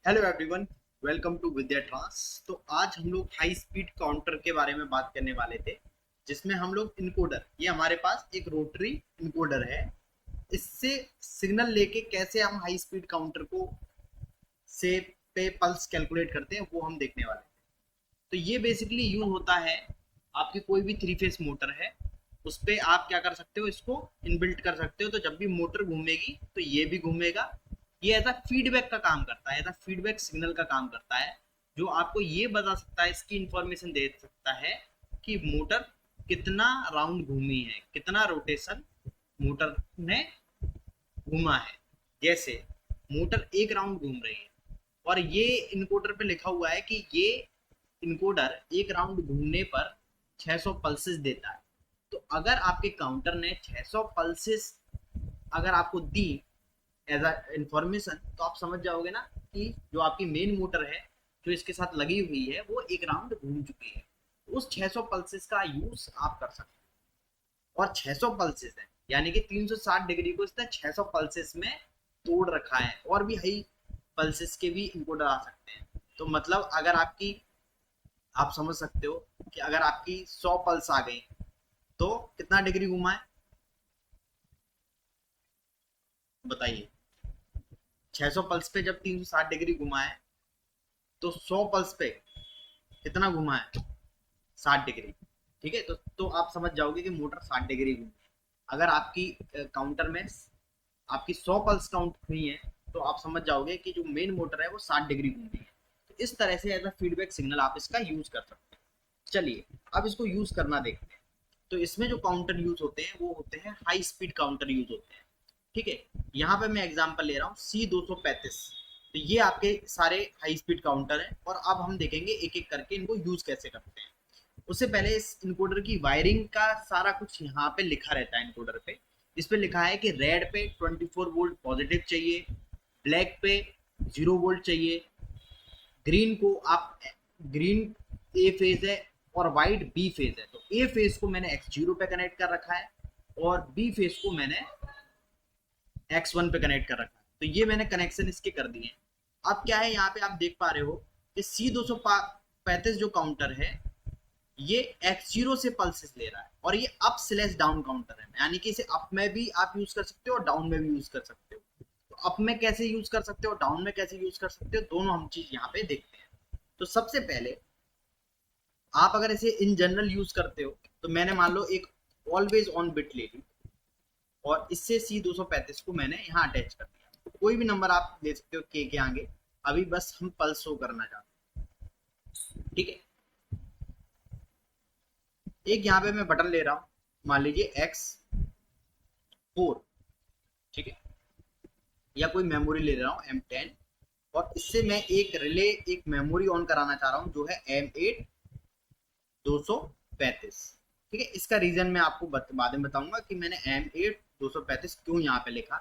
Hello everyone, welcome to Vidya Trans. तो आज हम लोग हाई स्पीड काउंटर के बारे में बात करने वाले थे, जिसमें हम लोग इनकोडर, ये हमारे पास एक रोटरी इनकोडर है। इससे सिग्नल लेके कैसे हम हाई स्पीड काउंटर को से पे पल्स कैलकुलेट करते हैं, वो हम देखने वाले हैं। तो ये बेसिकली यूज होता है, आपकी कोई भी थ्री फेस मोटर है, उस पे आप क्या कर सकते हो, इसको इनबिल्ट कर सकते हो। तो जब भी मोटर घूमेगी तो ये भी घूमेगा। ये ऐसा फीडबैक का काम करता है, ऐसा फीडबैक सिग्नल का काम करता है, जो आपको ये बता सकता है, इसकी इंफॉर्मेशन दे सकता है कि मोटर कितना राउंड घूमी है, कितना रोटेशन मोटर ने घूमा है। जैसे मोटर एक राउंड घूम रही है और ये इनकोडर पे लिखा हुआ है कि ये इनकोडर एक राउंड घूमने पर 600 पल्सेस देता है। तो अगर आपके काउंटर ने 600 पल्सेस अगर आपको दी एज अ इंफॉर्मेशन, तो आप समझ जाओगे ना कि जो आपकी मेन मोटर है, जो इसके साथ लगी हुई है, वो एक राउंड घूम चुकी है। उस 600 पल्सेस का यूज आप कर सकते हो। और 600 पल्सेस है, यानी कि 360 डिग्री को इसने 600 पल्सेस में तोड़ रखा है। और भी हाई पल्सेस के भी इनकोडर आ सकते हैं। तो मतलब अगर आपकी, आप समझ सकते हो कि अगर आपकी 100 पल्स आ गई तो कितना डिग्री घुमा है, बताइए। 600 पल्स पे जब 360 डिग्री घुमा है, तो 100 पल्स पे कितना घुमा है, 60 डिग्री। ठीक है, तो आप समझ जाओगे कि मोटर 60 डिग्री घूमी है। अगर आपकी काउंटर में आपकी 100 पल्स काउंट हुई है, तो आप समझ जाओगे कि जो मेन मोटर है वो 60 डिग्री घूम रही है। तो इस तरह से एज अ फीडबैक सिग्नल आप इसका यूज कर सकते हैं। चलिए, अब इसको यूज करना देखते हैं। तो इसमें जो काउंटर यूज होते हैं वो होते हैं हाई स्पीड काउंटर यूज होते हैं। ठीक है, यहाँ पे मैं एग्जांपल ले रहा हूँ C235। तो ये आपके सारे हाई स्पीड काउंटर हैं, और अब हम देखेंगे एक एक करके इनको यूज कैसे करते हैं। उससे पहले इस इनकोडर की वायरिंग का सारा कुछ यहाँ पे लिखा रहता है इनकोडर पे। इस पे लिखा है कि रेड पे 24 वोल्ट पॉजिटिव चाहिए, ब्लैक पे 0 वोल्ट चाहिए, ग्रीन को आप, ग्रीन ए फेज है और वाइट बी फेज है। तो ए फेज को मैंने X0 पे कनेक्ट कर रखा है, और बी फेज को मैंने X1 पे कनेक्ट कर रखा है। तो ये मैंने कनेक्शन इसके कर दिए। अब क्या है, यहाँ पे आप देख पा रहे हो कि C235 जो काउंटर है, ये X0 से पल्सेस ले रहा है, और ये अप स्लैश डाउन काउंटर है, यानी कि इसे अप में भी आप यूज कर सकते हो और डाउन में भी यूज कर सकते हो। तो अप में कैसे यूज कर सकते हो, डाउन में कैसे यूज कर सकते हो, दोनों हम चीज यहाँ पे देखते हैं। तो सबसे पहले आप अगर इसे इन जनरल यूज करते हो, तो मैंने मान लो एक ऑलवेज ऑन बिट ले ली, और इससे C235 को मैंने यहाँ अटैच कर दिया। कोई भी नंबर आप ले सकते हो के आगे, अभी बस हम पल्स शो करना चाहते हैं। ठीक है, एक यहाँ पे मैं बटन ले रहा हूँ, मान लीजिए X4। ठीक है, या कोई मेमोरी ले रहा हूँ M10, और इससे मैं एक रिले, एक मेमोरी ऑन कराना चाह रहा हूँ, जो है M8 235। ठीक है, इसका रीजन मैं आपको बाद में बताऊंगा कि मैंने M8 235 क्यों यहाँ पे लिखा।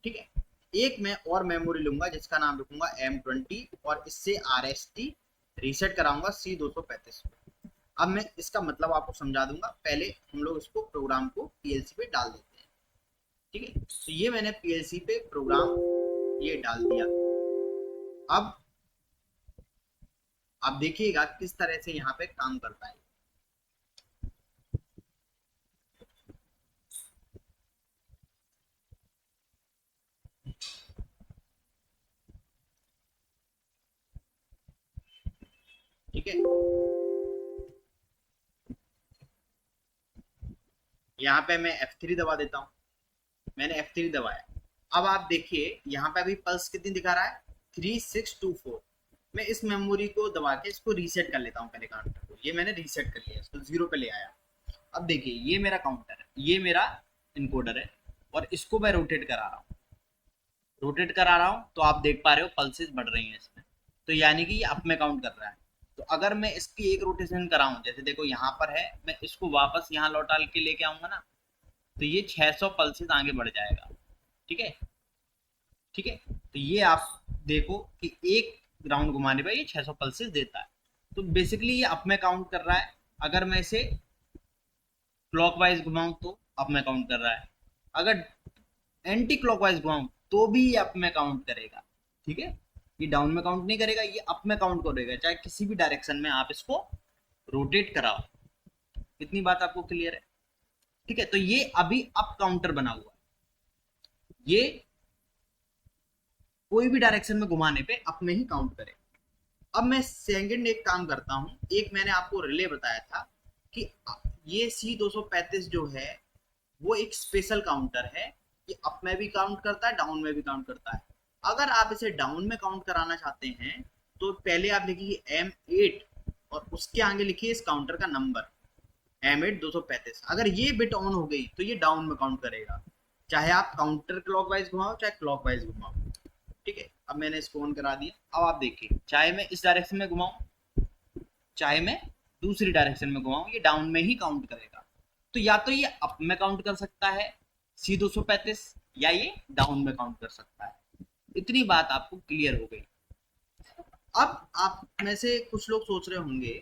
ठीक है, एक मैं और मेमोरी लूंगा जिसका नाम रखूंगा M20, और इससे RST रीसेट कराऊंगा C235 पे। अब मैं इसका मतलब आपको समझा दूंगा, पहले हम लोग इसको प्रोग्राम को पीएलसी पे डाल देते हैं। ठीक है, तो ये मैंने पीएलसी पे प्रोग्राम ये डाल दिया। अब आप देखिएगा किस तरह से यहाँ पे काम करता है। ठीक है, यहाँ पे मैं F3 दबा देता हूँ। मैंने F3 दबाया। अब आप देखिए यहाँ पे अभी पल्स कितनी दिखा रहा है, 3624। मैं इस मेमोरी को दबा के इसको रीसेट कर लेता हूँ पहले काउंटर को। ये मैंने रीसेट कर लिया, इसको 0 पे ले आया। अब देखिए, ये मेरा काउंटर है, ये मेरा इनकोडर है, और इसको मैं रोटेट करा रहा हूँ। रोटेट करा रहा हूँ तो आप देख पा रहे हो पल्सेस बढ़ रही हैं इसमें। तो यानी कि ये अप में काउंट कर रहा है। तो अगर मैं इसकी एक रोटेशन कराऊं, जैसे देखो यहाँ पर है, मैं इसको वापस यहाँ लौटा के लेके आऊंगा ना, तो ये 600 पल्सेस आगे बढ़ जाएगा। ठीक है, ठीक है, तो ये आप देखो कि एक राउंड घुमाने पर ये 600 पल्सेस देता है। तो बेसिकली ये अप में काउंट कर रहा है। अगर मैं इसे क्लॉकवाइज घुमाऊं तो अप में काउंट कर रहा है, अगर एंटी क्लॉकवाइज घुमाऊं तो भी ये अप में काउंट करेगा। ठीक है, ये डाउन में काउंट नहीं करेगा, ये अप में काउंट करेगा, चाहे किसी भी डायरेक्शन में आप इसको रोटेट कराओ। इतनी बात आपको क्लियर है? ठीक है, तो ये अभी अप काउंटर बना हुआ है, ये कोई भी डायरेक्शन में घुमाने पे अप में ही काउंट करे। अब मैं सेकंड एक काम करता हूं, एक मैंने आपको रिले बताया था कि ये C235 जो है वो एक स्पेशल काउंटर है, ये अप में भी काउंट करता है, डाउन में भी काउंट करता है। अगर आप इसे डाउन में काउंट कराना चाहते हैं तो पहले आप लिखिए M8 और उसके आगे लिखिए इस काउंटर का नंबर M8 235। अगर ये बिट ऑन हो गई तो ये डाउन में काउंट करेगा, चाहे आप काउंटर क्लॉकवाइज घुमाओ चाहे क्लॉकवाइज घुमाओ। ठीक है, अब मैंने इसको ऑन करा दिया। अब आप देखिए, चाहे मैं इस डायरेक्शन में घुमाऊं चाहे मैं दूसरी डायरेक्शन में घुमाऊं, ये डाउन में ही काउंट करेगा। तो या तो ये अप में काउंट कर सकता है C235 या ये डाउन में काउंट कर सकता है। इतनी बात आपको क्लियर हो गई। अब आप में से कुछ लोग सोच रहे होंगे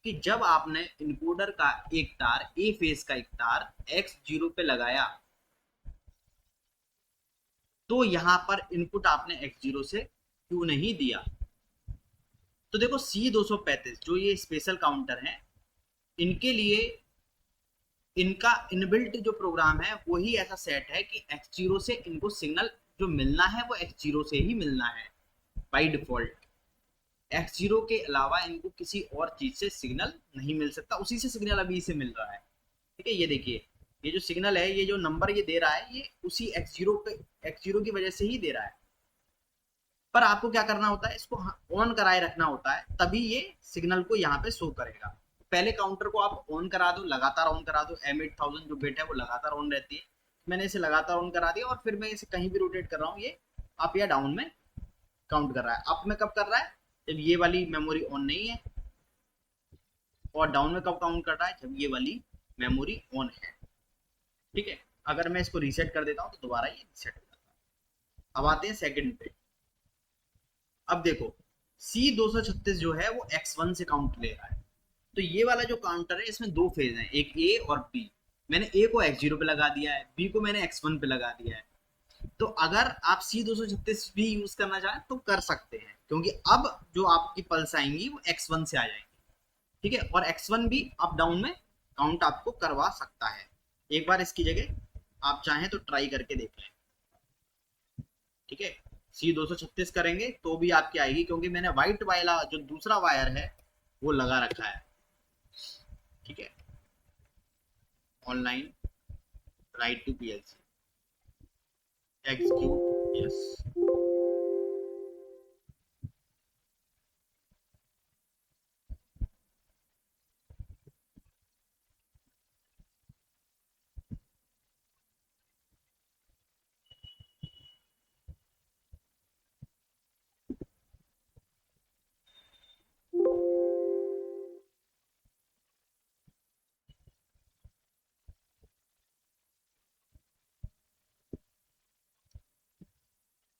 कि जब आपने इनकोडर का एक तार, ए फेज का एक तार X0 पे लगाया तो यहां पर इनपुट आपने X0 से क्यों नहीं दिया? तो देखो C235 जो ये स्पेशल काउंटर है, इनके लिए इनका इनबिल्ट जो प्रोग्राम है वही ऐसा सेट है कि X0 से इनको सिग्नल जो मिलना है वो X0 से ही मिलना है बाय डिफॉल्ट। X0 के अलावा इनको किसी और चीज से सिग्नल नहीं मिल सकता, उसी से सिग्नल अभी इसे मिल रहा है। ठीक है, ये देखिए, ये जो सिग्नल है, ये जो नंबर ये दे रहा है, ये उसी X0 की वजह से ही दे रहा है। पर आपको क्या करना होता है, इसको ऑन कराए रखना होता है, तभी ये सिग्नल को यहाँ पे शो करेगा। पहले काउंटर को आप ऑन करा दो, लगातार ऑन करा दो, M8000 जो बिट है वो लगातार ऑन रहती है। मैंने इसे लगातार ऑन करा दिया और फिर मैं इसे कहीं भी रोटेट कर रहा हूँ, ये अप या डाउन में काउंट कर रहा है। अप में कब कर रहा है? जब ये वाली मेमोरी ऑन नहीं है। और डाउन में कब काउंट कर रहा है? जब ये वाली मेमोरी ऑन है। ठीक है, अगर मैं इसको रीसेट कर देता हूँ तो दोबारा ये रीसेट हो जाता है। अब आते हैं सेकंड पे। अब देखो, C236 जो है वो X1 से काउंट ले रहा है। तो ये वाला जो काउंटर है इसमें दो फेज हैं, एक A और B। मैंने A को X0 पे लगा दिया है, B को मैंने X1 पे लगा दिया है। तो अगर आप C236 भी यूज करना चाहें तो कर सकते हैं, क्योंकि अब जो आपकी पल्स आएंगी वो X1 से आ जाएंगी। ठीक है, और X1 भी अप डाउन में काउंट आपको करवा सकता है। एक बार इसकी जगह आप चाहें तो ट्राई करके देख लें। ठीक है, C236 करेंगे तो भी आपकी आएगी, क्योंकि मैंने व्हाइट वाला जो दूसरा वायर है वो लगा रखा है। ठीक है, online right to PLC execute yes.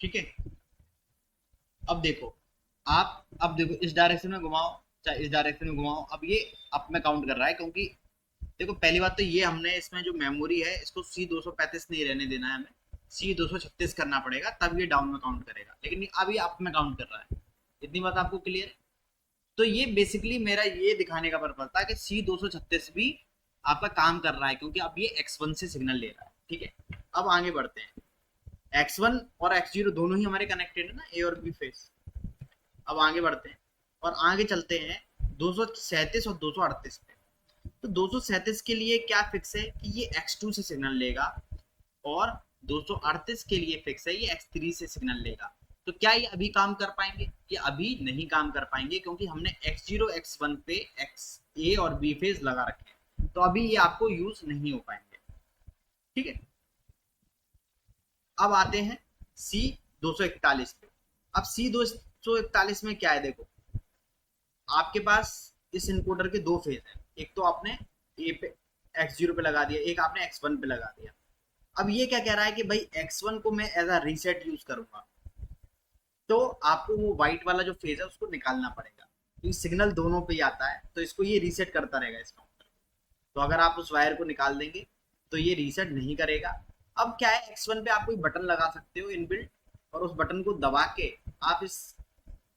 ठीक है, अब देखो इस डायरेक्शन में घुमाओ चाहे इस डायरेक्शन में घुमाओ, अब ये अप में काउंट कर रहा है, क्योंकि देखो पहली बात तो ये हमने इसमें जो मेमोरी है इसको C235 नहीं रहने देना है, हमें C236 करना पड़ेगा, तब ये डाउन में काउंट करेगा। लेकिन अब ये अप में काउंट कर रहा है। इतनी बात आपको क्लियर है? तो ये बेसिकली मेरा ये दिखाने का पर्पज था कि C236 भी आपका काम कर रहा है, क्योंकि अब ये X1 से सिग्नल ले रहा है। ठीक है, अब आगे बढ़ते हैं। X1 और X0 दोनों ही हमारे कनेक्टेड है ना, A और B फेस। अब आगे बढ़ते हैं और आगे चलते हैं 237 और 238 पे। तो 237 के लिए क्या फिक्स है कि ये X2 से सिग्नल लेगा, और 238 के लिए फिक्स है ये X3 से सिग्नल लेगा। तो क्या ये अभी काम कर पाएंगे? ये अभी नहीं काम कर पाएंगे, क्योंकि हमने X0 X1 पे A और B फेज लगा रखे हैं, तो अभी ये आपको यूज नहीं हो पाएंगे। ठीक है, अब आते हैं C241 पे। अब C241 में क्या है, देखो आपके पास इस इनकोडर के दो फेज हैं, एक तो आपने ए पे X0 पे लगा दिया, एक आपने X1 पे लगा दिया। अब ये क्या कह रहा है कि भाई X1 को मैं एज अ रीसेट यूज करूंगा, तो आपको वो व्हाइट वाला जो फेज है उसको निकालना पड़ेगा, क्योंकि सिग्नल दोनों पे ही आता है, तो इसको ये रीसेट करता रहेगा इस काउंटर। तो अगर आप उस वायर को निकाल देंगे तो ये रीसेट नहीं करेगा। अब क्या है, X1 पे आप कोई बटन लगा सकते हो इनबिल्ट, और उस बटन को दबा के आप इस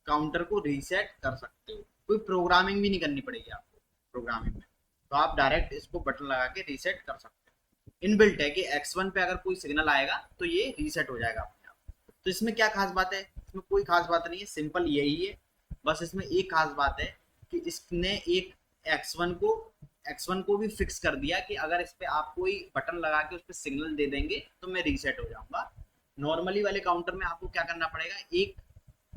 काउंटर को रीसेट कर सकते हो, कोई प्रोग्रामिंग भी नहीं करनी पड़ेगी आपको प्रोग्रामिंग में, तो आप डायरेक्ट इसको बटन लगा के रीसेट कर सकते हो। इनबिल्ट है कि X1 पे अगर कोई सिग्नल आएगा तो ये रीसेट हो जाएगा अपने आप। तो इसमें क्या खास बात है, इसमें कोई खास बात नहीं है, सिंपल यही है। बस इसमें एक खास बात है कि इसने एक X1 को X1 को भी फिक्स कर दिया कि अगर इस पे आप कोई बटन लगा के उस पर सिग्नल दे देंगे तो मैं रीसेट हो जाऊंगा। नॉर्मली वाले काउंटर में आपको क्या करना पड़ेगा, एक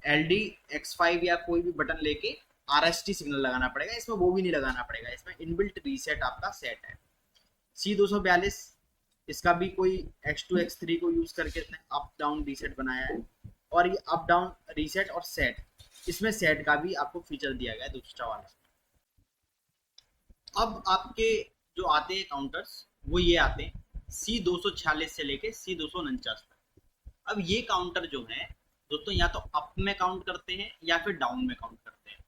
LD X5 या कोई भी बटन लेके RST सिग्नल लगाना पड़ेगा, इसमें वो भी नहीं लगाना पड़ेगा, इसमें इनबिल्ट रीसेट आपका सेट है। C242 इसका भी कोई X2 X3 को यूज करके इसने अप डाउन रीसेट बनाया है, और ये अप डाउन रीसेट और सेट, इसमें सेट का भी आपको फीचर दिया गया है 244। अब आपके जो आते हैं काउंटर्स वो ये आते हैं C246 से लेके C249 तक। अब ये काउंटर जो है दोस्तों या तो अप में काउंट करते हैं या फिर डाउन में काउंट करते हैं।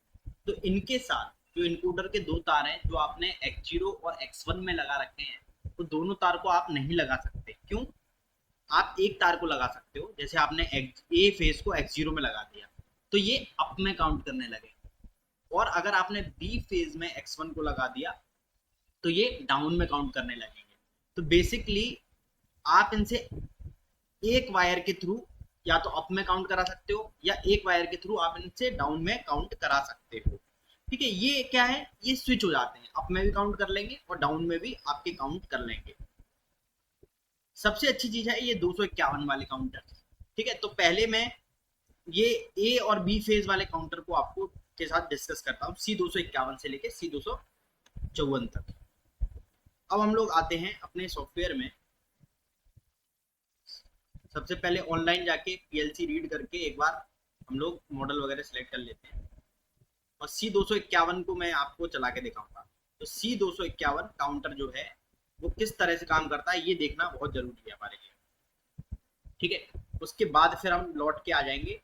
तो इनके साथ जो इनकोडर के दो तार हैं जो आपने X0 और X1 में लगा रखे हैं, तो दोनों तार को आप नहीं लगा सकते। क्यों? आप एक तार को लगा सकते हो, जैसे आपने A फेज को X0 में लगा दिया तो ये अप में काउंट करने लगे, और अगर आपने B फेज में X1 को लगा दिया तो ये डाउन में काउंट करने लगेंगे। तो बेसिकली आप इनसे एक वायर के थ्रू या तो अप में काउंट करा सकते हो या एक वायर के थ्रू आप इनसे डाउन में काउंट करा सकते हो। ठीक है, ये क्या है, ये स्विच हो जाते हैं, अप में भी काउंट कर लेंगे और डाउन में भी आपके काउंट कर लेंगे। सबसे अच्छी चीज है ये 251 वाले काउंटर। ठीक है, तो पहले मैं ये ए और बी फेज वाले काउंटर को आपको के साथ डिस्कस करता हूँ, C251 से लेके C254 तक। अब हम लोग आते हैं अपने सॉफ्टवेयर में। सबसे पहले ऑनलाइन जाके PLC रीड करके एक बार हम लोग मॉडल वगैरह सेलेक्ट कर लेते हैं, और C251 को मैं आपको चला के दिखाऊंगा। तो C251 काउंटर जो है वो किस तरह से काम करता है ये देखना बहुत जरूरी है हमारे लिए। ठीक है, उसके बाद फिर हम लौट के आ जाएंगे।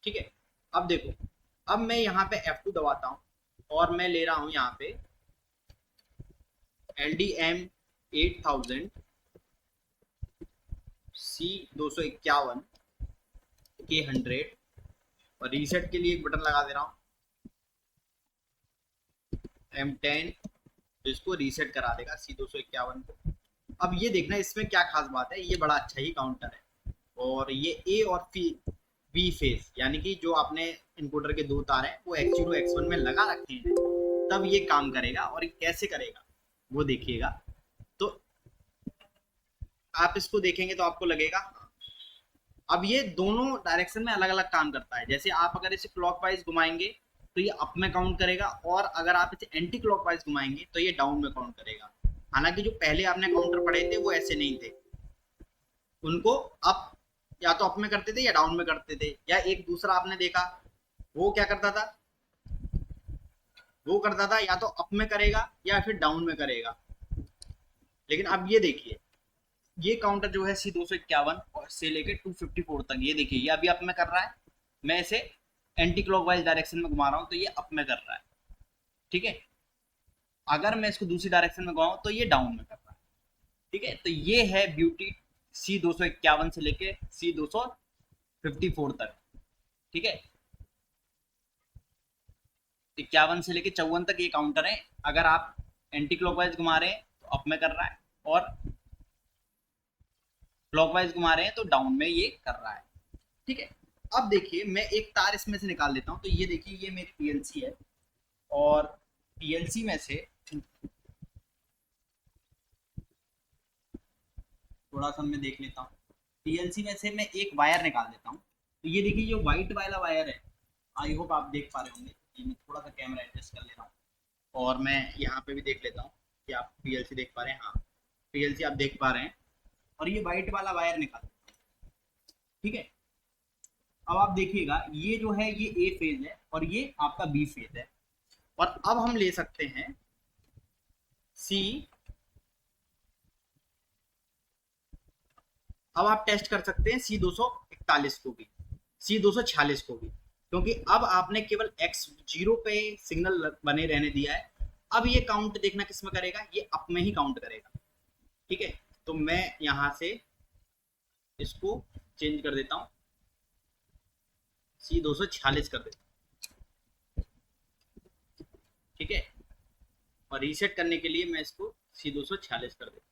ठीक है, अब देखो, अब मैं यहाँ पे F2 दबाता हूँ और मैं ले रहा हूँ यहाँ पे LDM 8000 C251 K100, और रीसेट के लिए एक बटन लगा दे रहा हूँ M10, तो इसको रीसेट करा देगा C251 को। अब ये देखना इसमें क्या खास बात है, ये बड़ा अच्छा ही काउंटर है, और ये A और बी फेज यानी कि जो आपने इनकोडर के दो तार हैं वो X0 X1 में लगा रखे हैं, तब ये काम करेगा। और ये कैसे करेगा वो देखिएगा। तो आप इसको देखेंगे तो आपको लगेगा अब ये दोनों डायरेक्शन में अलग अलग काम करता है। जैसे आप अगर इसे क्लॉकवाइज घुमाएंगे तो ये अप में काउंट करेगा, और अगर आप इसे एंटी क्लॉकवाइज घुमाएंगे तो ये डाउन में काउंट करेगा। हालांकि जो पहले आपने काउंटर पढ़े थे वो ऐसे नहीं थे, उनको अप या तो अप में करते थे या डाउन में करते थे, या एक दूसरा आपने देखा वो क्या करता था, वो करता था या तो अप में करेगा या फिर डाउन में करेगा। लेकिन अब ये देखिए, ये काउंटर जो है C251 और से लेके 254 तक, ये देखिए ये अभी अप में कर रहा है, मैं इसे एंटी क्लॉकवाइज डायरेक्शन में घुमा रहा हूँ तो ये अप में कर रहा है। ठीक है, अगर मैं इसको दूसरी डायरेक्शन में घुमाऊं तो ये डाउन में कर रहा है। ठीक है, तो ये है ब्यूटी C251 से लेके C254 तक। ठीक है, 51 से लेके 54 तक ये काउंटर है। अगर आप एंटी क्लॉकवाइज घुमा रहे हैं तो अप में कर रहा है, और क्लॉकवाइज घुमा रहे हैं तो डाउन में ये कर रहा है। ठीक है, अब देखिए मैं एक तार इसमें से निकाल लेता हूँ। तो ये देखिए ये मेरी PLC है, और PLC में से थोड़ा सा मैं देख लेता हूँ, PLC में से मैं एक वायर निकाल देता हूँ। तो ये देखिए जो व्हाइट वाला वायर है, आई होप आप देख पा रहे होंगे। ये मैं थोड़ा सा कैमरा एडजस्ट कर ले रहा हूँ, और मैं यहाँ पे भी देख लेता हूँ कि आप PLC देख पा रहे हैं। हाँ, PLC आप देख पा रहे हैं, और ये व्हाइट वाला वायर निकाल। ठीक है, अब आप देखिएगा ये जो है ये A फेज है और ये आपका B फेज है। और अब हम ले सकते हैं C, अब आप टेस्ट कर सकते हैं C241 को भी, C246 को भी, क्योंकि अब आपने केवल X0 पे सिग्नल बने रहने दिया है। अब ये काउंट देखना किस में करेगा, ये अप में ही काउंट करेगा। ठीक है, तो मैं यहां से इसको चेंज कर देता हूँ, C246 कर देता हूँ, ठीक है। और रीसेट करने के लिए मैं इसको C246 कर देता हूँ,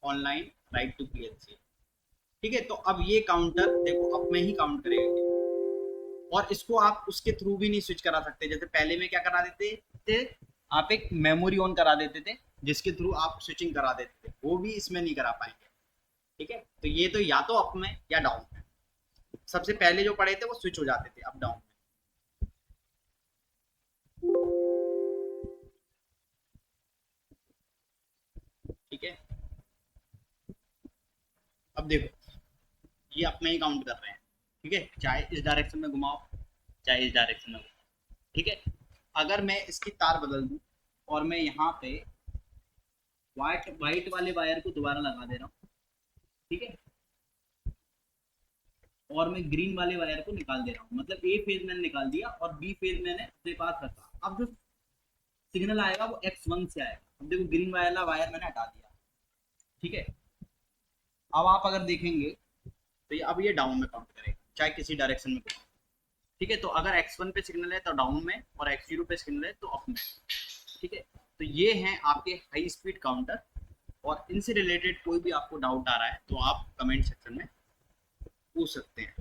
ऑनलाइन राइट टू PLC, ठीक है। तो अब ये काउंटर देखो अब मैं ही काउंट करेगा, और इसको आप उसके थ्रू भी नहीं स्विच करा सकते। जैसे पहले में क्या करा देते थे, आप एक मेमोरी ऑन करा देते थे जिसके थ्रू आप स्विचिंग करा देते थे, वो भी इसमें नहीं करा पाएंगे, ठीक है। तो ये तो या तो अप में या डाउन में, सबसे पहले जो पड़े थे वो स्विच हो जाते थे अप डाउन में, ठीक है। अब देखो ये अप में ही काउंट कर रहे हैं, ठीक है, चाहे इस डायरेक्शन में घुमाओ चाहे इस डायरेक्शन में घुमाओ, ठीक है। अगर मैं इसकी तार बदल दूं और मैं यहाँ पे व्हाइट वाले वायर को दोबारा लगा दे रहा हूँ, ठीक है, और मैं ग्रीन वाले वायर को निकाल दे रहा हूँ, मतलब ए फेज मैंने निकाल दिया और बी फेज मैंने अपने पास रखा। अब जो सिग्नल आएगा वो X1 से आएगा। अब देखो ग्रीन वाला वायर मैंने हटा दिया, ठीक है। अब आप अगर देखेंगे तो ये अब ये डाउन में काउंट करेगा चाहे किसी डायरेक्शन में घुमाओ, ठीक है। तो अगर X1 पे सिग्नल है तो डाउन में, और X0 पे सिग्नल है तो अप में, ठीक है। तो ये हैं आपके हाई स्पीड काउंटर, और इनसे रिलेटेड कोई भी आपको डाउट आ रहा है तो आप कमेंट सेक्शन में पूछ सकते हैं।